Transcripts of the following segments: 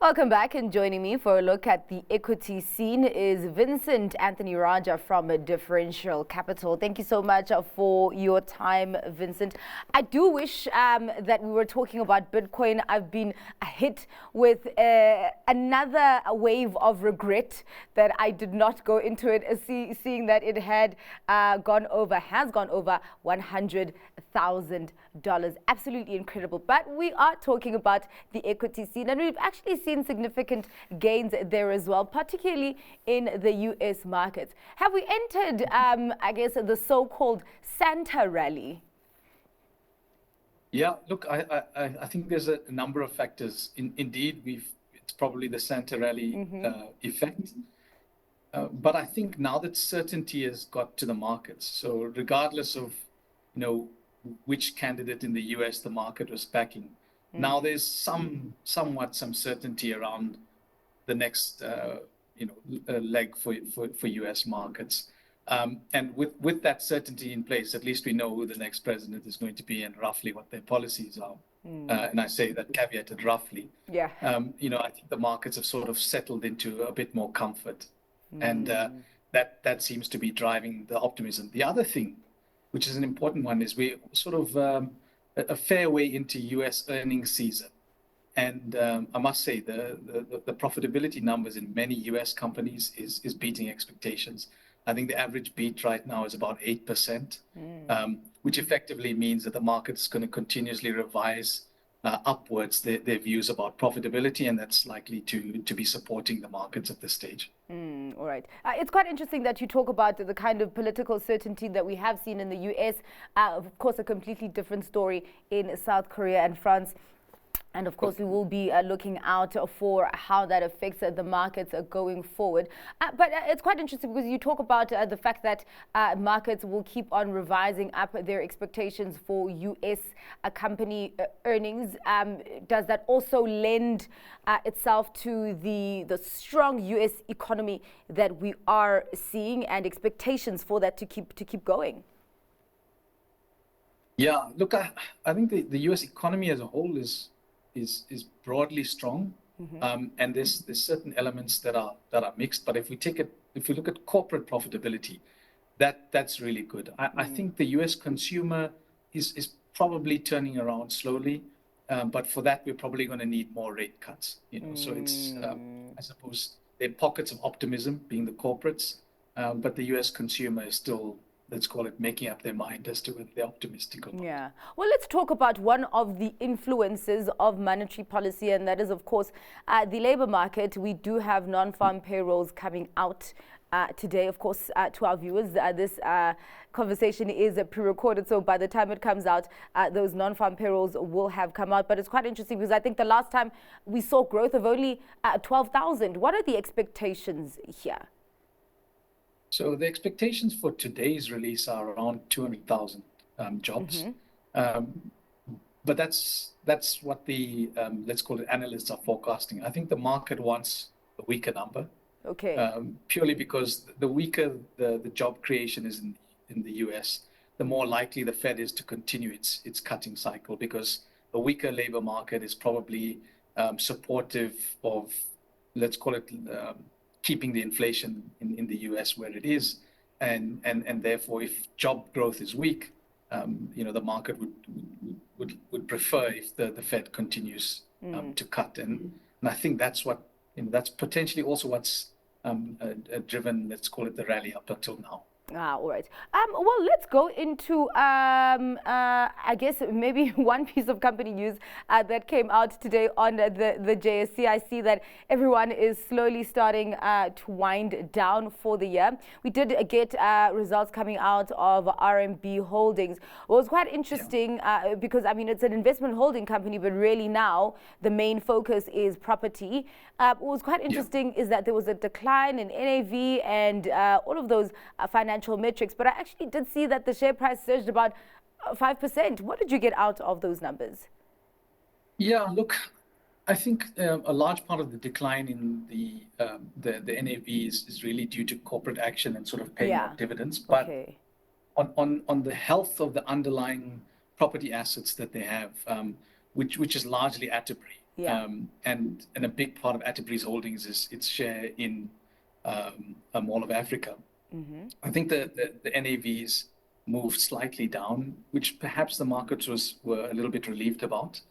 Welcome back, and joining me for a look at the equity scene is Vincent Anthonyrajah from Differential Capital. Thank you so much for your time, Vincent. I do wish that we were talking about Bitcoin. I've been hit with another wave of regret that I did not go into it, seeing that it had has gone over $100,000. Absolutely incredible. But we are talking about the equity scene, and we've actually seen significant gains there as well, particularly in the US markets. Have we entered, I guess, the so-called Santa rally? Yeah, look, I think there's a number of factors. Indeed, it's probably the Santa rally effect. But I think now that certainty has got to the markets, so regardless of, which candidate in the US the market was backing, now there's somewhat some certainty around the next, leg for US markets. And with that certainty in place, at least we know who the next president is going to be and roughly what their policies are. And I say that caveated roughly. Yeah. I think the markets have sort of settled into a bit more comfort. And that seems to be driving the optimism. The other thing, which is an important one, is we're sort of a fair way into US earnings season. And I must say the profitability numbers in many US companies is beating expectations. I think the average beat right now is about 8%, which effectively means that the market is going to continuously revise upwards their views about profitability, and that's likely to be supporting the markets at this stage. All right. It's quite interesting that you talk about the kind of political certainty that we have seen in the US. Of course, a completely different story in South Korea and France. And of course, we will be looking out for how that affects the markets going forward. But it's quite interesting because you talk about the fact that markets will keep on revising up their expectations for US company earnings. Does that also lend itself to the strong US economy that we are seeing and expectations for that to keep going? Yeah, look, I think the US economy as a whole is broadly strong, and there's certain elements that are mixed. But if we look at corporate profitability, that's really good. I think the US consumer is probably turning around slowly, but for that we're probably going to need more rate cuts. So it's I suppose there are pockets of optimism being the corporates, but the US consumer is still, let's call it, making up their mind as to whether they're optimistic or not. Yeah. Well, let's talk about one of the influences of monetary policy, and that is, of course, the labor market. We do have non-farm payrolls coming out today. Of course, to our viewers, this conversation is pre-recorded, so by the time it comes out, those non-farm payrolls will have come out. But it's quite interesting because I think the last time we saw growth of only 12,000. What are the expectations here? So the expectations for today's release are around 200,000 jobs. But that's what the, let's call it, analysts are forecasting. I think the market wants a weaker number. Okay. Purely because the weaker the job creation is in the US, the more likely the Fed is to continue its cutting cycle, because a weaker labor market is probably supportive of, let's call it, keeping the inflation in the US where it is, and therefore, if job growth is weak, the market would prefer if the Fed continues to cut, and I think that's what that's potentially also what's driven, let's call it, the rally up until now. All right. Well, let's go into, I guess, maybe one piece of company news that came out today on the JSE. I see that everyone is slowly starting to wind down for the year. We did get results coming out of RMB Holdings. Well, it was quite interesting because, I mean, it's an investment holding company, but really now the main focus is property. What was quite interesting is that there was a decline in NAV and all of those financial metrics, but I actually did see that the share price surged about 5%. What did you get out of those numbers? Yeah, look, I think a large part of the decline in the NAV is really due to corporate action and sort of paying out dividends. But on the health of the underlying property assets that they have, which is largely Atterbury. Yeah. And a big part of Atterbury's holdings is its share in Mall of Africa. I think the NAVs moved slightly down, which perhaps the markets were a little bit relieved about.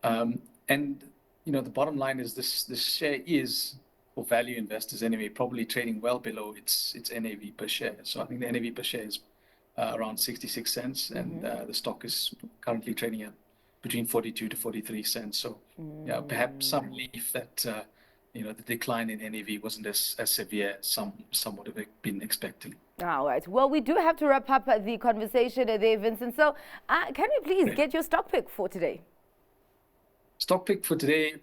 And the bottom line is this share is, for value investors anyway, probably trading well below its NAV per share. So I think the NAV per share is around 66 cents, and the stock is currently trading at between 42 to 43 cents. So yeah, perhaps some relief that the decline in NAV wasn't as severe as some would have been expecting. All right. Well, we do have to wrap up the conversation there, Vincent. So can we please get your stock pick for today? Stock pick for today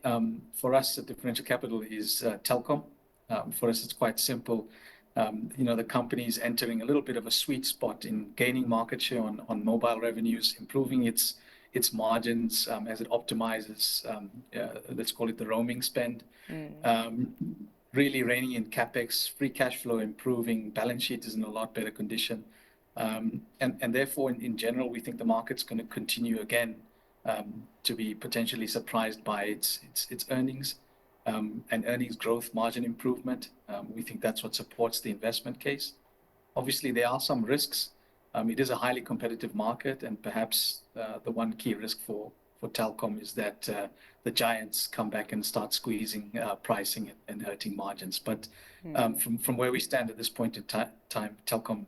for us at Differential Capital is Telkom. For us, it's quite simple. The company is entering a little bit of a sweet spot in gaining market share on mobile revenues, improving its margins as it optimizes, let's call it the roaming spend. Really reining in capex, free cash flow improving, balance sheet is in a lot better condition. And therefore, in general, we think the market's going to continue again to be potentially surprised by its earnings and earnings growth, margin improvement. We think that's what supports the investment case. Obviously, there are some risks. It is a highly competitive market, and perhaps the one key risk for Telkom is that the giants come back and start squeezing pricing and hurting margins. But from where we stand at this point in time, Telkom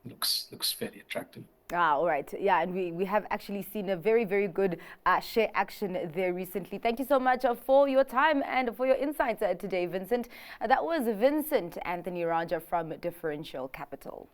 looks fairly attractive. All right. Yeah, and we have actually seen a very, very good share action there recently. Thank you so much for your time and for your insights today, Vincent. That was Vincent Anthonyrajah from Differential Capital.